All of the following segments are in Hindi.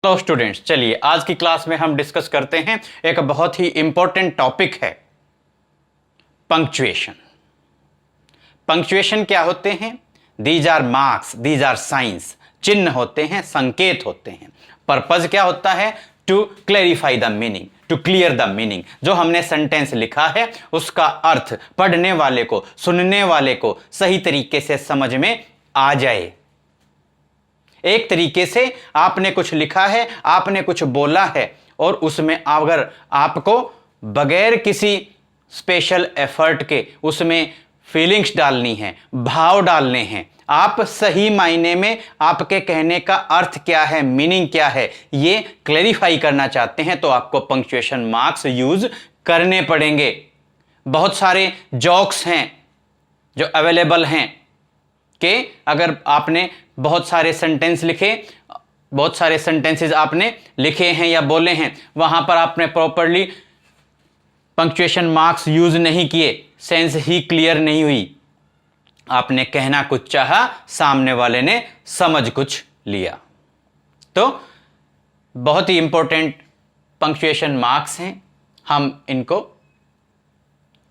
हेलो स्टूडेंट्स, चलिए आज की क्लास में हम डिस्कस करते हैं एक बहुत ही इंपॉर्टेंट टॉपिक है पंक्चुएशन। पंक्चुएशन क्या होते हैं? These are marks, these are signs. चिन्ह होते हैं, संकेत होते हैं। पर्पज क्या होता है? To clarify the meaning, to clear the meaning. जो हमने सेंटेंस लिखा है उसका अर्थ पढ़ने वाले को, सुनने वाले को सही तरीके से समझ में आ जाए। एक तरीके से आपने कुछ लिखा है, आपने कुछ बोला है और उसमें अगर आपको बगैर किसी स्पेशल एफर्ट के उसमें फीलिंग्स डालनी है, भाव डालने हैं, आप सही मायने में आपके कहने का अर्थ क्या है, मीनिंग क्या है, ये क्लैरिफाई करना चाहते हैं तो आपको पंक्चुएशन मार्क्स यूज करने पड़ेंगे। बहुत सारे जॉक्स हैं जो अवेलेबल हैं कि अगर आपने बहुत सारे सेंटेंस लिखे, बहुत सारे सेंटेंसेस आपने लिखे हैं या बोले हैं, वहां पर आपने प्रॉपर्ली पंक्चुएशन मार्क्स यूज नहीं किए, सेंस ही क्लियर नहीं हुई, आपने कहना कुछ चाहा, सामने वाले ने समझ कुछ लिया। तो बहुत ही इंपॉर्टेंट पंक्चुएशन मार्क्स हैं, हम इनको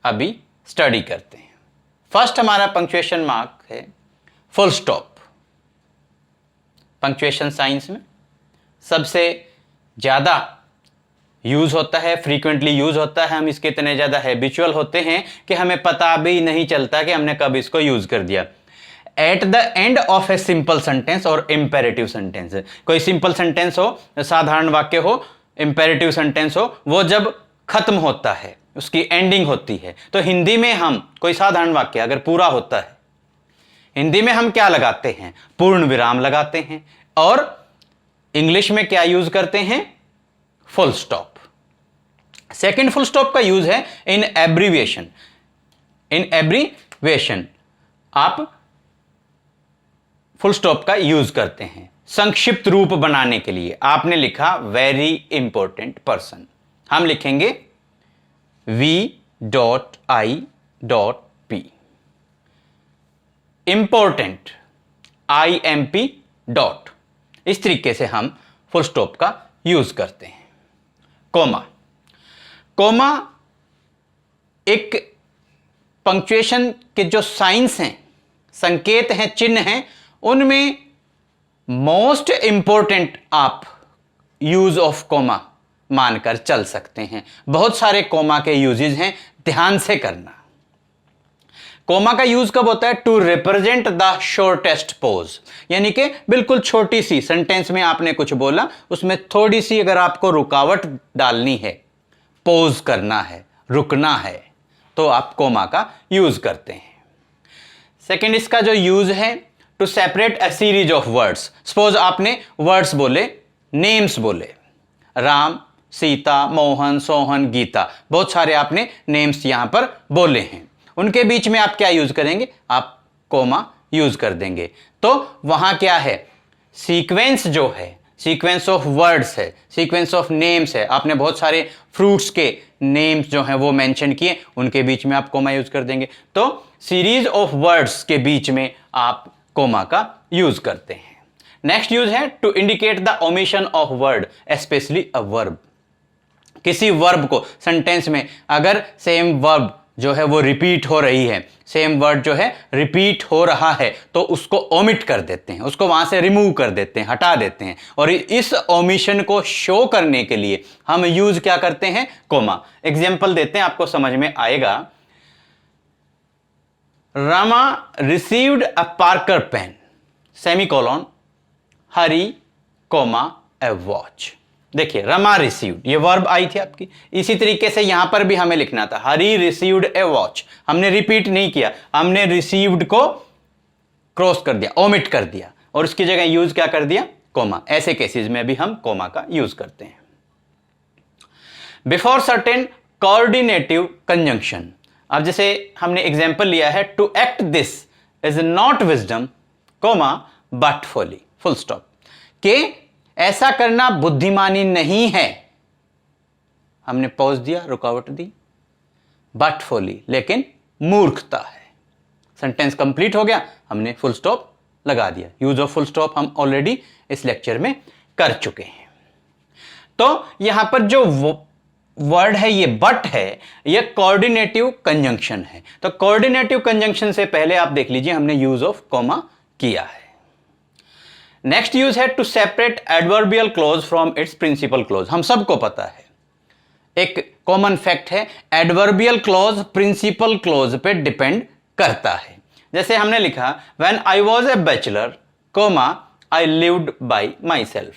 अभी स्टडी करते हैं। फर्स्ट हमारा पंक्चुएशन मार्क है फुल स्टॉप। पंक्चुएशन साइंस में सबसे ज़्यादा यूज़ होता है, फ्रीक्वेंटली यूज़ होता है। हम इसके इतने ज़्यादा हैबिचुअल होते हैं कि हमें पता भी नहीं चलता कि हमने कब इसको यूज़ कर दिया। Eight the end of a simple sentence और इंपेरेटिव सेंटेंस, कोई सिंपल सेंटेंस हो, साधारण वाक्य हो, इंपेरेटिव सेंटेंस हो, वो जब खत्म होता है, उसकी एंडिंग होती है। तो हिंदी में हम कोई साधारण वाक्य अगर पूरा होता है, हिंदी में हम क्या लगाते हैं? पूर्ण विराम लगाते हैं। और इंग्लिश में क्या यूज करते हैं? Full stop. Second full stop का यूज है इन एब्रीविएशन। इन एब्रीविएशन आप फुल स्टॉप का यूज करते हैं संक्षिप्त रूप बनाने के लिए। आपने लिखा वेरी इंपॉर्टेंट पर्सन, हम लिखेंगे V.I.P। Important IMP dot. इस तरीके से हम फुल स्टॉप का यूज करते हैं। कोमा, कोमा एक पंक्चुएशन के जो साइंस हैं, संकेत हैं, चिन्ह हैं, उनमें मोस्ट इंपॉर्टेंट आप यूज ऑफ कोमा मानकर चल सकते हैं। बहुत सारे कोमा के यूजेस हैं, ध्यान से करना। कोमा का यूज कब होता है? To represent the shortest pause, यानी कि बिल्कुल छोटी सी सेंटेंस में आपने कुछ बोला, उसमें थोड़ी सी अगर आपको रुकावट डालनी है, पॉज करना है, रुकना है, तो आप कोमा का यूज करते हैं। सेकंड इसका जो यूज है to separate a series of words. Suppose आपने वर्ड्स बोले, नेम्स बोले, राम, सीता, मोहन, सोहन, गीता, बहुत सारे आपने नेम्स यहां पर बोले हैं। उनके बीच में आप क्या यूज करेंगे? आप कोमा यूज कर देंगे। तो वहां क्या है? सीक्वेंस जो है, सीक्वेंस ऑफ वर्ड्स है, सीक्वेंस ऑफ नेम्स है। आपने बहुत सारे फ्रूट्स के नेम्स जो हैं वो मेंशन किए, उनके बीच में आप कोमा यूज कर देंगे। तो सीरीज ऑफ वर्ड्स के बीच में आप कोमा का यूज करते हैं। नेक्स्ट यूज है to indicate the omission of word, especially a verb. किसी वर्ब को सेंटेंस में अगर सेम वर्ब जो है वो रिपीट हो रही है, सेम वर्ड जो है रिपीट हो रहा है, तो उसको ओमिट कर देते हैं, उसको वहां से रिमूव कर देते हैं, हटा देते हैं। और इस ओमिशन को शो करने के लिए हम यूज क्या करते हैं? कोमा। एग्जाम्पल देते हैं, आपको समझ में आएगा। Rama received a Parker pen, semicolon, Hari, comma, a watch. देखिए, रमा रिसीव्ड, ये वर्ब आई थी आपकी। इसी तरीके से यहां पर भी हमें लिखना था हरी रिसीव्ड ए वॉच। हमने रिपीट नहीं किया, हमने रिसीव्ड को क्रॉस कर दिया, ओमिट कर दिया, और उसकी जगह यूज क्या कर दिया? कोमा। ऐसे केसेस में भी हम कोमा का यूज करते हैं। Before certain coordinative conjunction. अब जैसे हमने एग्जाम्पल लिया है, to act this is not wisdom, comma, but folly, full stop. के ऐसा करना बुद्धिमानी नहीं है, हमने पॉज दिया, रुकावट दी, बट फॉली, लेकिन मूर्खता है। सेंटेंस कंप्लीट हो गया, हमने फुल स्टॉप लगा दिया। यूज ऑफ फुल स्टॉप हम ऑलरेडी इस लेक्चर में कर चुके हैं। तो यहां पर जो वर्ड है ये बट है, ये कोऑर्डिनेटिव कंजंक्शन है। तो कोऑर्डिनेटिव कंजंक्शन से पहले आप देख लीजिए हमने यूज ऑफ कॉमा किया है। नेक्स्ट यूज है to separate adverbial clause from its principal clause. हम सबको पता है, एक कॉमन फैक्ट है, एडवर्बियल क्लोज प्रिंसिपल क्लोज पे डिपेंड करता है। जैसे हमने लिखा when I was a bachelor comma I lived by myself,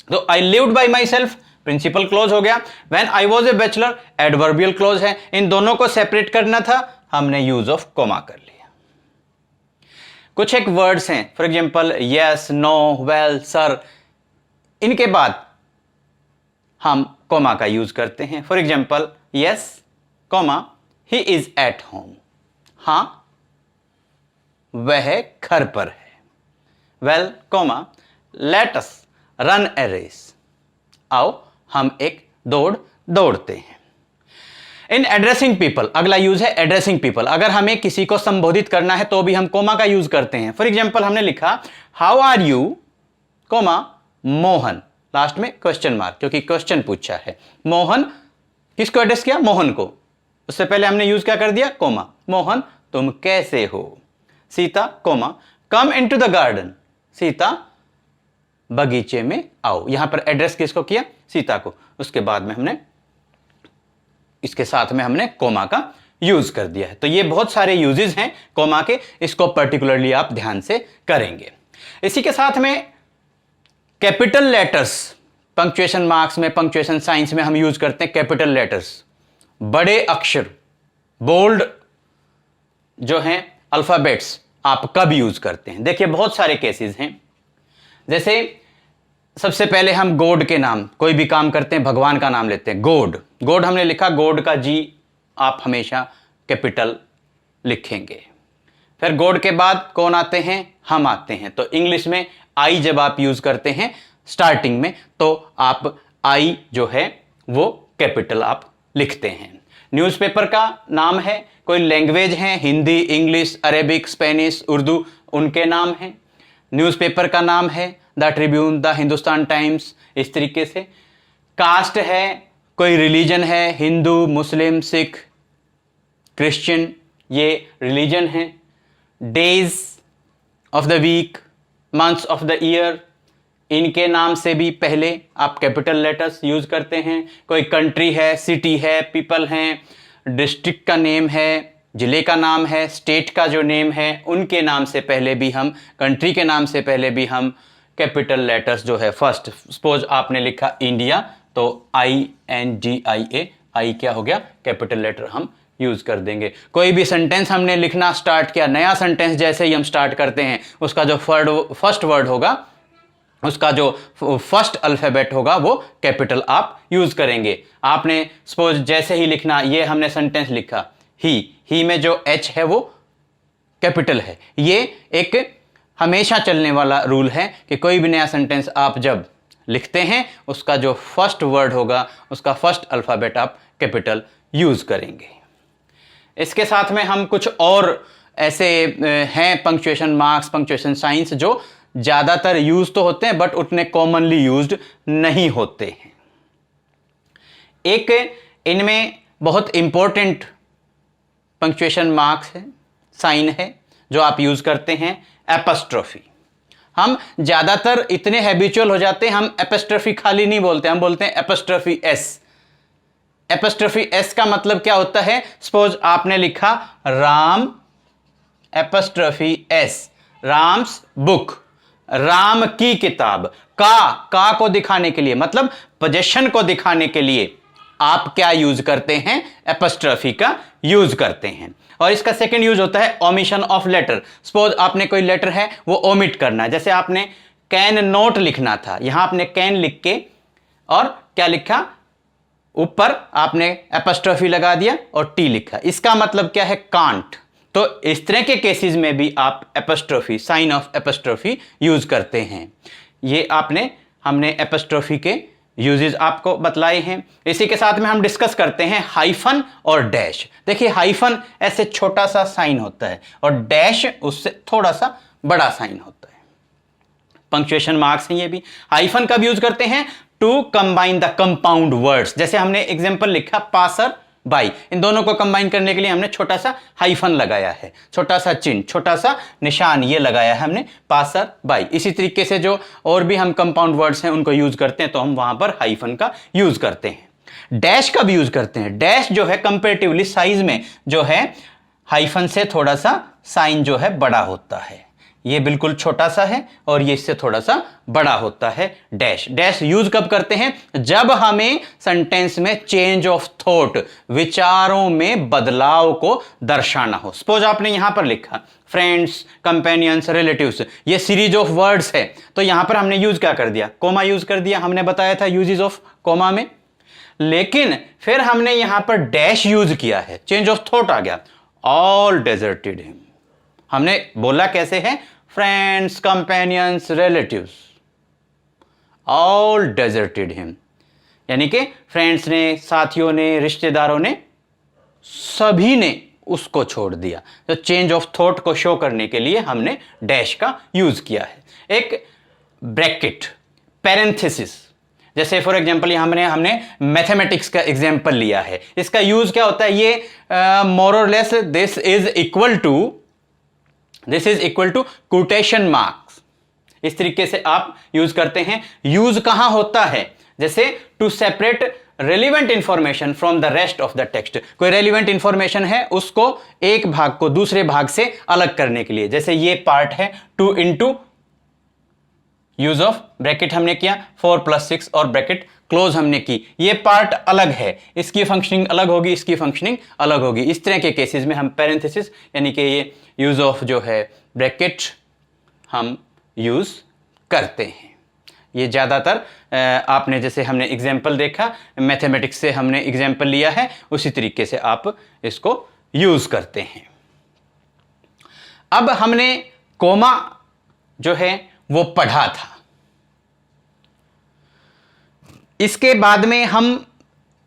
तो I lived by myself principal clause हो गया। When I was a bachelor adverbial clause है। इन दोनों को सेपरेट करना था, हमने यूज ऑफ कोमा कर लिया। कुछ एक वर्ड्स हैं, for example yes, no, well, sir, इनके बाद हम कोमा का यूज करते हैं। For example yes comma he is at home, हां वह घर पर है। Well comma let us run a race, आओ हम एक दौड़ दौड़ते हैं। इन एड्रेसिंग पीपल, अगला यूज है एड्रेसिंग पीपल। अगर हमें किसी को संबोधित करना है तो भी हम कोमा का यूज करते हैं। फॉर एग्जाम्पल हमने लिखा how are you comma Mohan, last में क्वेश्चन मार्क, क्योंकि क्वेश्चन पूछा है। मोहन किसको एड्रेस किया? मोहन को। उससे पहले हमने यूज क्या कर दिया? कोमा। मोहन तुम कैसे हो? Sita comma come into the garden, Sita बगीचे में आओ। यहां पर एड्रेस किसको किया? सीता को। उसके बाद में हमने इसके साथ में हमने कोमा का यूज कर दिया है। तो ये बहुत सारे यूजेस हैं कोमा के, इसको पर्टिकुलरली आप ध्यान से करेंगे। इसी के साथ में कैपिटल लेटर्स, पंक्चुएशन मार्क्स में, पंक्चुएशन साइंस में हम यूज करते हैं कैपिटल लेटर्स, बड़े अक्षर, बोल्ड जो हैं अल्फाबेट्स, आप कब यूज करते हैं? देखिए बहुत सारे केसेस हैं। जैसे सबसे पहले हम गॉड के नाम, कोई भी काम करते हैं भगवान का नाम लेते हैं, गॉड। गॉड हमने लिखा, गॉड का जी आप हमेशा कैपिटल लिखेंगे। फिर गॉड के बाद कौन आते हैं? हम आते हैं। तो इंग्लिश में आई जब आप यूज करते हैं स्टार्टिंग में, तो आप आई जो है वो कैपिटल आप लिखते हैं। न्यूज़पेपर का नाम है, कोई लैंग्वेज है, Hindi, English, Arabic, Spanish, Urdu, उनके नाम हैं। न्यूज़पेपर का नाम है the Tribune, the Hindustan Times, इस तरीके से। कास्ट है, कोई रिलीजन है, हिंदू, मुस्लिम, सिख, क्रिश्चियन, ये रिलीजन है। Days of the week, months of the year, इनके नाम से भी पहले आप कैपिटल लेटर्स यूज करते हैं। कोई कंट्री है, सिटी है, पीपल हैं, डिस्ट्रिक्ट का नेम है, जिले का नाम है, स्टेट का जो नेम है, उनके नाम से पहले भी हम, कंट्री के नाम से पहले भी हम कैपिटल लेटर्स जो है फर्स्ट, सपोज आपने लिखा इंडिया, तो INDIA, आई क्या हो गया? कैपिटल लेटर हम यूज कर देंगे। कोई भी सेंटेंस हमने लिखना स्टार्ट किया, नया सेंटेंस जैसे ही हम स्टार्ट करते हैं, उसका जो फर्स्ट वर्ड होगा, उसका जो फर्स्ट अल्फाबेट होगा वो कैपिटल आप यूज करेंगे। आपने सपोज जैसे ही लिखना, ये हमने सेंटेंस लिखा ही में जो H है वो कैपिटल है। ये एक हमेशा चलने वाला रूल है कि कोई भी नया सेंटेंस आप जब लिखते हैं, उसका जो फर्स्ट वर्ड होगा, उसका फर्स्ट अल्फाबेट आप कैपिटल यूज करेंगे। इसके साथ में हम कुछ और ऐसे हैं पंक्चुएशन मार्क्स, पंक्चुएशन साइंस, जो ज्यादातर यूज तो होते हैं बट उतने कॉमनली यूज्ड नहीं होते हैं। एक इनमें बहुत इंपॉर्टेंट पंक्चुएशन मार्क्स है, साइन है, जो आप यूज करते हैं, एपस्ट्रोफी। हम ज्यादातर इतने हैबिचुअल हो जाते हैं, हम एपस्ट्रोफी खाली नहीं बोलते, हम बोलते हैं एपस्ट्रोफी एस। एपस्ट्रोफी एस का मतलब क्या होता है? सपोज आपने लिखा राम एपस्ट्रोफी एस, राम्स बुक, राम की किताब। का को दिखाने के लिए, मतलब पोजेशन को दिखाने के लिए आप क्या यूज करते हैं? एपस्ट्रोफी का यूज करते हैं। और इसका सेकंड यूज होता है ओमिशन ऑफ लेटर। सपोज आपने कोई लेटर है वो ओमिट करना है, जैसे आपने कैन नोट लिखना था, यहां आपने कैन लिख के और क्या लिखा? ऊपर आपने एपस्ट्रोफी लगा दिया और टी लिखा। इसका मतलब क्या है? कांट। तो इस तरह के केसेस में भी आप एपस्ट्रोफी, साइन ऑफ एपस्ट्रोफी यूज करते हैं। ये हमने एपस्ट्रोफी के यूजेस आपको बतलाए हैं। इसी के साथ में हम डिस्कस करते हैं हाइफन और डैश। देखिए हाइफन ऐसे छोटा सा साइन होता है और डैश उससे थोड़ा सा बड़ा साइन होता है। पंक्चुएशन मार्क्स हैं ये भी। हाइफन कब यूज करते हैं? To combine the compound words. जैसे हमने एग्जाम्पल लिखा पासर बाई, इन दोनों को कंबाइन करने के लिए हमने छोटा सा हाइफन लगाया है, छोटा सा चिन्ह, छोटा सा निशान ये लगाया है हमने, पासर बाई। इसी तरीके से जो और भी हम कंपाउंड वर्ड्स हैं उनको यूज करते हैं तो हम वहां पर हाइफन का यूज करते हैं। डैश का भी यूज करते हैं। डैश जो है कंपेरेटिवली साइज में जो है हाइफन से थोड़ा सा साइन जो है बड़ा होता है, ये बिल्कुल छोटा सा है और ये इससे थोड़ा सा बड़ा होता है। डैश, डैश यूज कब करते हैं? जब हमें सेंटेंस में चेंज ऑफ थॉट, विचारों में बदलाव को दर्शाना हो। सपोज आपने यहां पर लिखा फ्रेंड्स, कंपेनियंस, रिलेटिव्स, ये सीरीज ऑफ वर्ड्स है, तो यहां पर हमने यूज क्या कर दिया? कोमा यूज कर दिया। हमने बताया था यूजेस ऑफ कोमा में, लेकिन फिर हमने यहां पर डैश यूज किया है, चेंज ऑफ थॉट आ गया। ऑल डेजर्टेड हिम, हमने बोला कैसे है? Friends, companions, relatives, all deserted him, यानी कि फ्रेंड्स ने, साथियों ने, रिश्तेदारों ने, सभी ने उसको छोड़ दिया। तो चेंज ऑफ थॉट को शो करने के लिए हमने डैश का यूज किया है। एक ब्रैकेट, पैरेंथेसिस, जैसे फॉर एग्जांपल हमने मैथमेटिक्स का एग्जांपल लिया है, इसका यूज क्या होता है? ये मोर और less this is equal to quotation marks, इस तरीके से आप यूज करते हैं। यूज कहां होता है? जैसे to separate relevant information from the rest of the text, कोई रेलिवेंट इंफॉर्मेशन है उसको एक भाग को दूसरे भाग से अलग करने के लिए। जैसे ये पार्ट है 2 इंटू, यूज ऑफ ब्रैकेट हमने किया 4 + 6 और ब्रैकेट क्लोज हमने की, ये पार्ट अलग है, इसकी फंक्शनिंग अलग होगी, इसकी फंक्शनिंग अलग होगी। इस तरह के केसेस में हम पैरेंथेसिस यानी कि ये यूज ऑफ जो है ब्रैकेट हम यूज करते हैं। ये ज्यादातर आपने, जैसे हमने एग्जाम्पल देखा मैथमेटिक्स से हमने एग्जाम्पल लिया है, उसी तरीके से आप इसको यूज करते हैं। अब हमने कोमा जो है वो पढ़ा था, इसके बाद में हम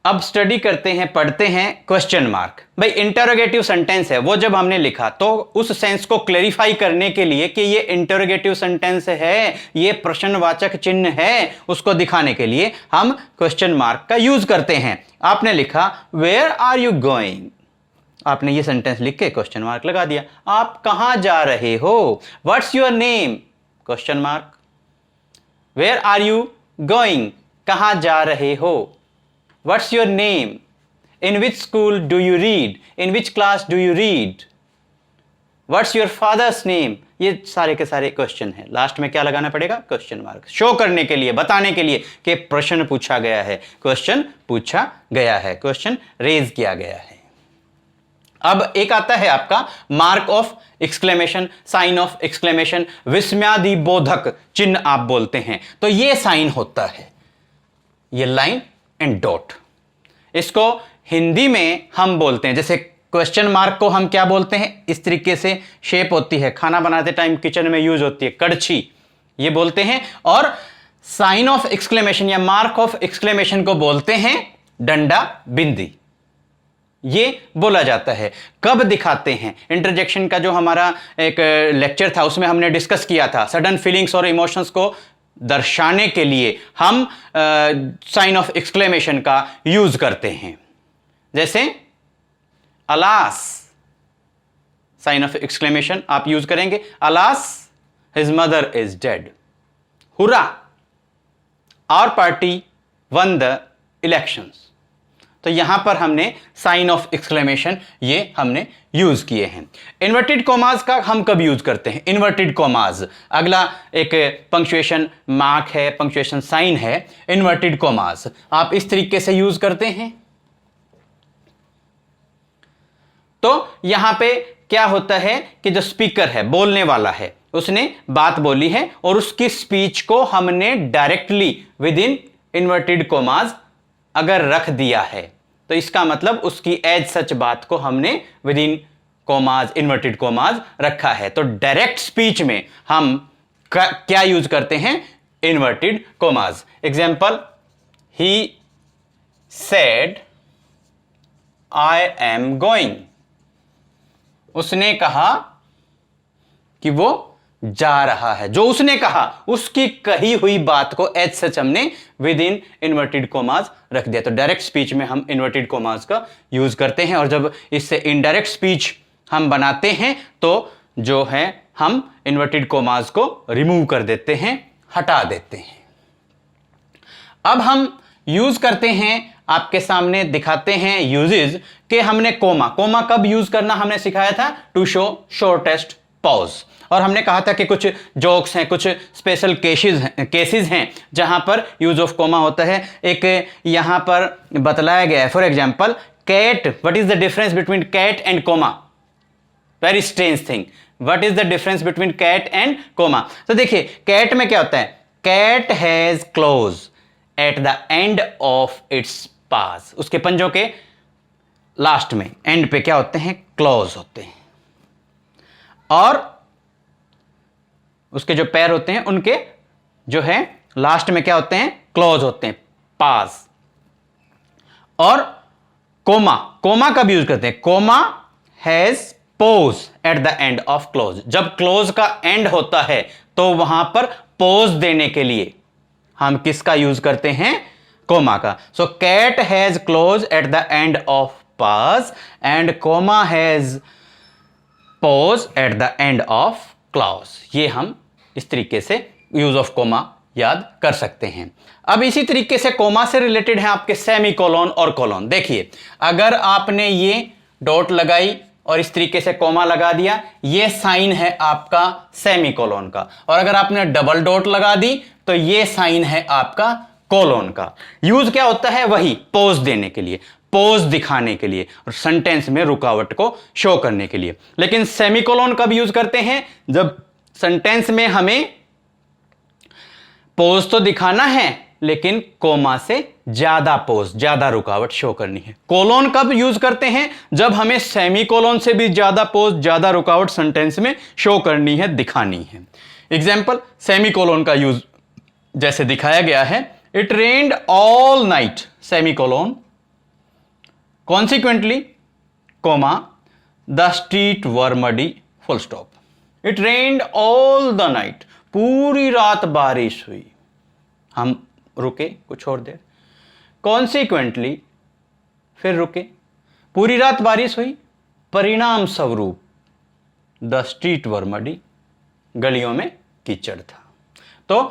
अब स्टडी करते हैं, पढ़ते हैं क्वेश्चन मार्क। भाई इंटरोगेटिव सेंटेंस है वो जब हमने लिखा तो उस सेंस को क्लेरिफाई करने के लिए कि ये इंटरोगेटिव सेंटेंस है, ये प्रश्नवाचक चिन्ह है, उसको दिखाने के लिए हम क्वेश्चन मार्क का यूज करते हैं। आपने लिखा वेयर आर यू गोइंग, आपने ये सेंटेंस लिख के क्वेश्चन मार्क लगा दिया। आप कहां जा रहे हो? What's your name? Question mark. Where are you going, कहां जा रहे हो? What's your name? In which school do you read? In which class do you read? What's your father's name? ये सारे के सारे क्वेश्चन है, लास्ट में क्या लगाना पड़ेगा? क्वेश्चन मार्क, शो करने के लिए, बताने के लिए कि प्रश्न पूछा गया है, क्वेश्चन पूछा गया है, क्वेश्चन रेज किया गया है। अब एक आता है आपका mark of exclamation, sign of exclamation, विस्मयादि बोधक चिन्ह आप बोलते हैं, तो ये साइन होता है, ये लाइन एंड डॉट। इसको हिंदी में हम बोलते हैं, जैसे क्वेश्चन मार्क को हम क्या बोलते हैं? इस तरीके से शेप होती है, खाना बनाते टाइम किचन में यूज होती है, कड़छी, ये बोलते हैं। और साइन ऑफ एक्सक्लेमेशन या मार्क ऑफ एक्सक्लेमेशन को बोलते हैं डंडा बिंदी, ये बोला जाता है। कब दिखाते हैं? इंटरजेक्शन का जो हमारा एक लेक्चर था उसमें हमने डिस्कस किया था, सडन फीलिंग्स और इमोशंस को दर्शाने के लिए हम साइन ऑफ एक्सक्लेमेशन का यूज करते हैं। जैसे अलास, साइन ऑफ एक्सक्लेमेशन आप यूज करेंगे, alas his mother is dead. Hurrah, our party won the elections. तो यहां पर हमने साइन ऑफ एक्सक्लेमेशन ये हमने यूज किए हैं। इन्वर्टेड कॉमास का हम कब यूज करते हैं? इन्वर्टेड कॉमास, अगला एक पंक्चुएशन मार्क है, पंक्चुएशन साइन है, इन्वर्टेड कॉमास आप इस तरीके से यूज करते हैं। तो यहां पे क्या होता है कि जो स्पीकर है, बोलने वाला है, उसने बात बोली है और उसकी स्पीच को हमने directly with in inverted commas अगर रख दिया है तो इसका मतलब उसकी एज सच बात को हमने with in commas, inverted commas रखा है। तो डायरेक्ट स्पीच में हम क्या यूज करते हैं? Inverted commas. Example, he said I am going, उसने कहा कि वो जा रहा है, जो उसने कहा उसकी कही हुई बात को एज सच हमने विद इन इन्वर्टेड कोमास रख दिया। तो डायरेक्ट स्पीच में हम इन्वर्टेड कोमास का यूज करते हैं, और जब इससे इनडायरेक्ट स्पीच हम बनाते हैं तो जो है हम इन्वर्टेड कोमास को रिमूव कर देते हैं, हटा देते हैं। अब हम यूज करते हैं, आपके सामने दिखाते हैं यूजेस कि हमने कोमा कब यूज करना हमने सिखाया था, टू शो शॉर्टेस्ट पॉज। और हमने कहा था कि कुछ जोक्स हैं, कुछ स्पेशल केसेस हैं जहां पर यूज ऑफ कोमा होता है। एक यहां पर बतलाया गया है, for example cat, what is the difference between cat and comma, very strange thing, what is the difference between cat and comma. तो देखिए कैट में क्या होता है, cat has claws at the end of its paws, उसके पंजों के लास्ट में एंड पे क्या होते हैं, क्लोज होते हैं, और उसके जो पैर होते हैं उनके जो है लास्ट में क्या होते हैं, क्लोज होते हैं, पास। और कोमा कब यूज करते हैं, comma has pause at the end of clause, जब क्लोज का एंड होता है तो वहां पर पोज देने के लिए हम किसका यूज करते हैं, कोमा का। So cat has claws at the end of paws and comma has pause at the end of clause. ये हम इस तरीके से यूज ऑफ कोमा याद कर सकते हैं। अब इसी तरीके से कोमा से रिलेटेड है आपके सेमीकोलन और कोलन। देखिए अगर आपने ये डॉट लगाई और इस तरीके से कोमा लगा दिया, ये साइन है आपका सेमीकोलन का, और अगर आपने डबल डॉट लगा दी तो ये साइन है आपका कोलन का। यूज क्या होता है, वही पोज देने के लिए, पोज दिखाने के लिए, और सेंटेंस में रुकावट को शो करने के लिए। लेकिन सेमीकोलन कब यूज करते हैं, जब सेंटेंस में हमें पोज तो दिखाना है लेकिन कोमा से ज्यादा पोज, ज्यादा रुकावट शो करनी है। कोलोन कब यूज करते हैं, जब हमें सेमीकोलन से भी ज्यादा पोज, ज्यादा रुकावट सेंटेंस में शो करनी है, दिखानी है। एग्जाम्पल सेमीकोलन का यूज जैसे दिखाया गया है, it rained all night semicolon, consequently comma the street were muddy full stop. It rained all the night, पूरी रात बारिश हुई, हम रुके कुछ और देर, कॉन्सिक्वेंटली फिर रुके, पूरी रात बारिश हुई, परिणाम स्वरूप द स्ट्रीट वर मडी, गलियों में कीचड़ था। तो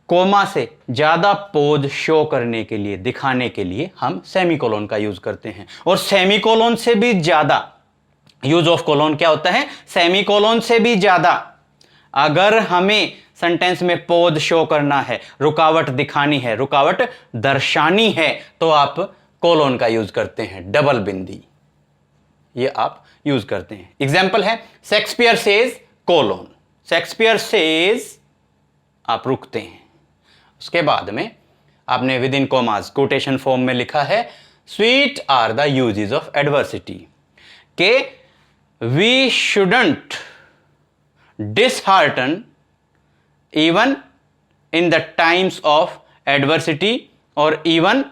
कोमा से ज्यादा पोज शो करने के लिए, दिखाने के लिए हम सेमीकोलन का यूज करते हैं। और सेमीकोलन से भी ज्यादा यूज ऑफ कोलन क्या होता है, सेमीकोलन से भी ज्यादा अगर हमें सेंटेंस में पोज शो करना है, रुकावट दिखानी है, रुकावट दर्शानी है, तो आप कोलन का यूज करते हैं, डबल बिंदी, ये आप यूज करते हैं। एग्जाम्पल है Shakespeare says colon, Shakespeare says आप रुकते हैं, उसके बाद में आपने within commas quotation form में लिखा है sweet are the uses of adversity, के we shouldn't dishearten even in the times of adversity और even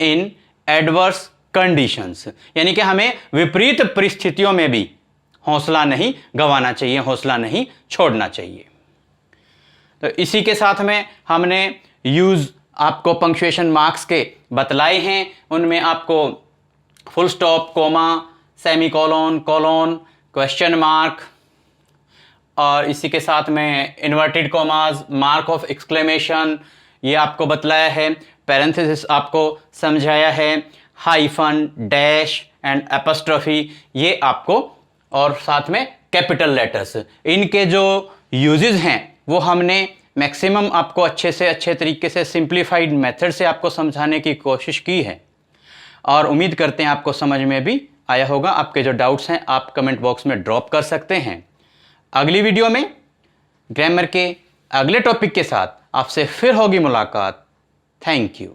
in adverse conditions, यानी कि हमें विपरीत परिस्थितियों में भी हौसला नहीं गंवाना चाहिए, हौसला नहीं छोड़ना चाहिए। तो इसी के साथ में हमने यूज आपको पंक्चुएशन मार्क्स के बतलाए हैं, उनमें आपको full stop, comma, semicolon, colon, question mark, और इसी के साथ में inverted commas, mark of exclamation, ये आपको बतलाया है, पैरेंथेसिस आपको समझाया है, हाइफन, डैश एंड एपस्ट्रॉफी ये आपको, और साथ में कैपिटल लेटर्स, इनके जो यूजेस हैं वो हमने मैक्सिमम आपको अच्छे तरीके से सिंप्लीफाइड मेथड से आपको समझाने की कोशिश की है, और उम्मीद करते हैं आपको समझ में भी आया होगा। आपके जो डाउट्स हैं आप कमेंट बॉक्स में ड्रॉप कर सकते हैं। अगली वीडियो में ग्रामर के अगले टॉपिक के साथ आपसे फिर होगी मुलाकात। Thank you.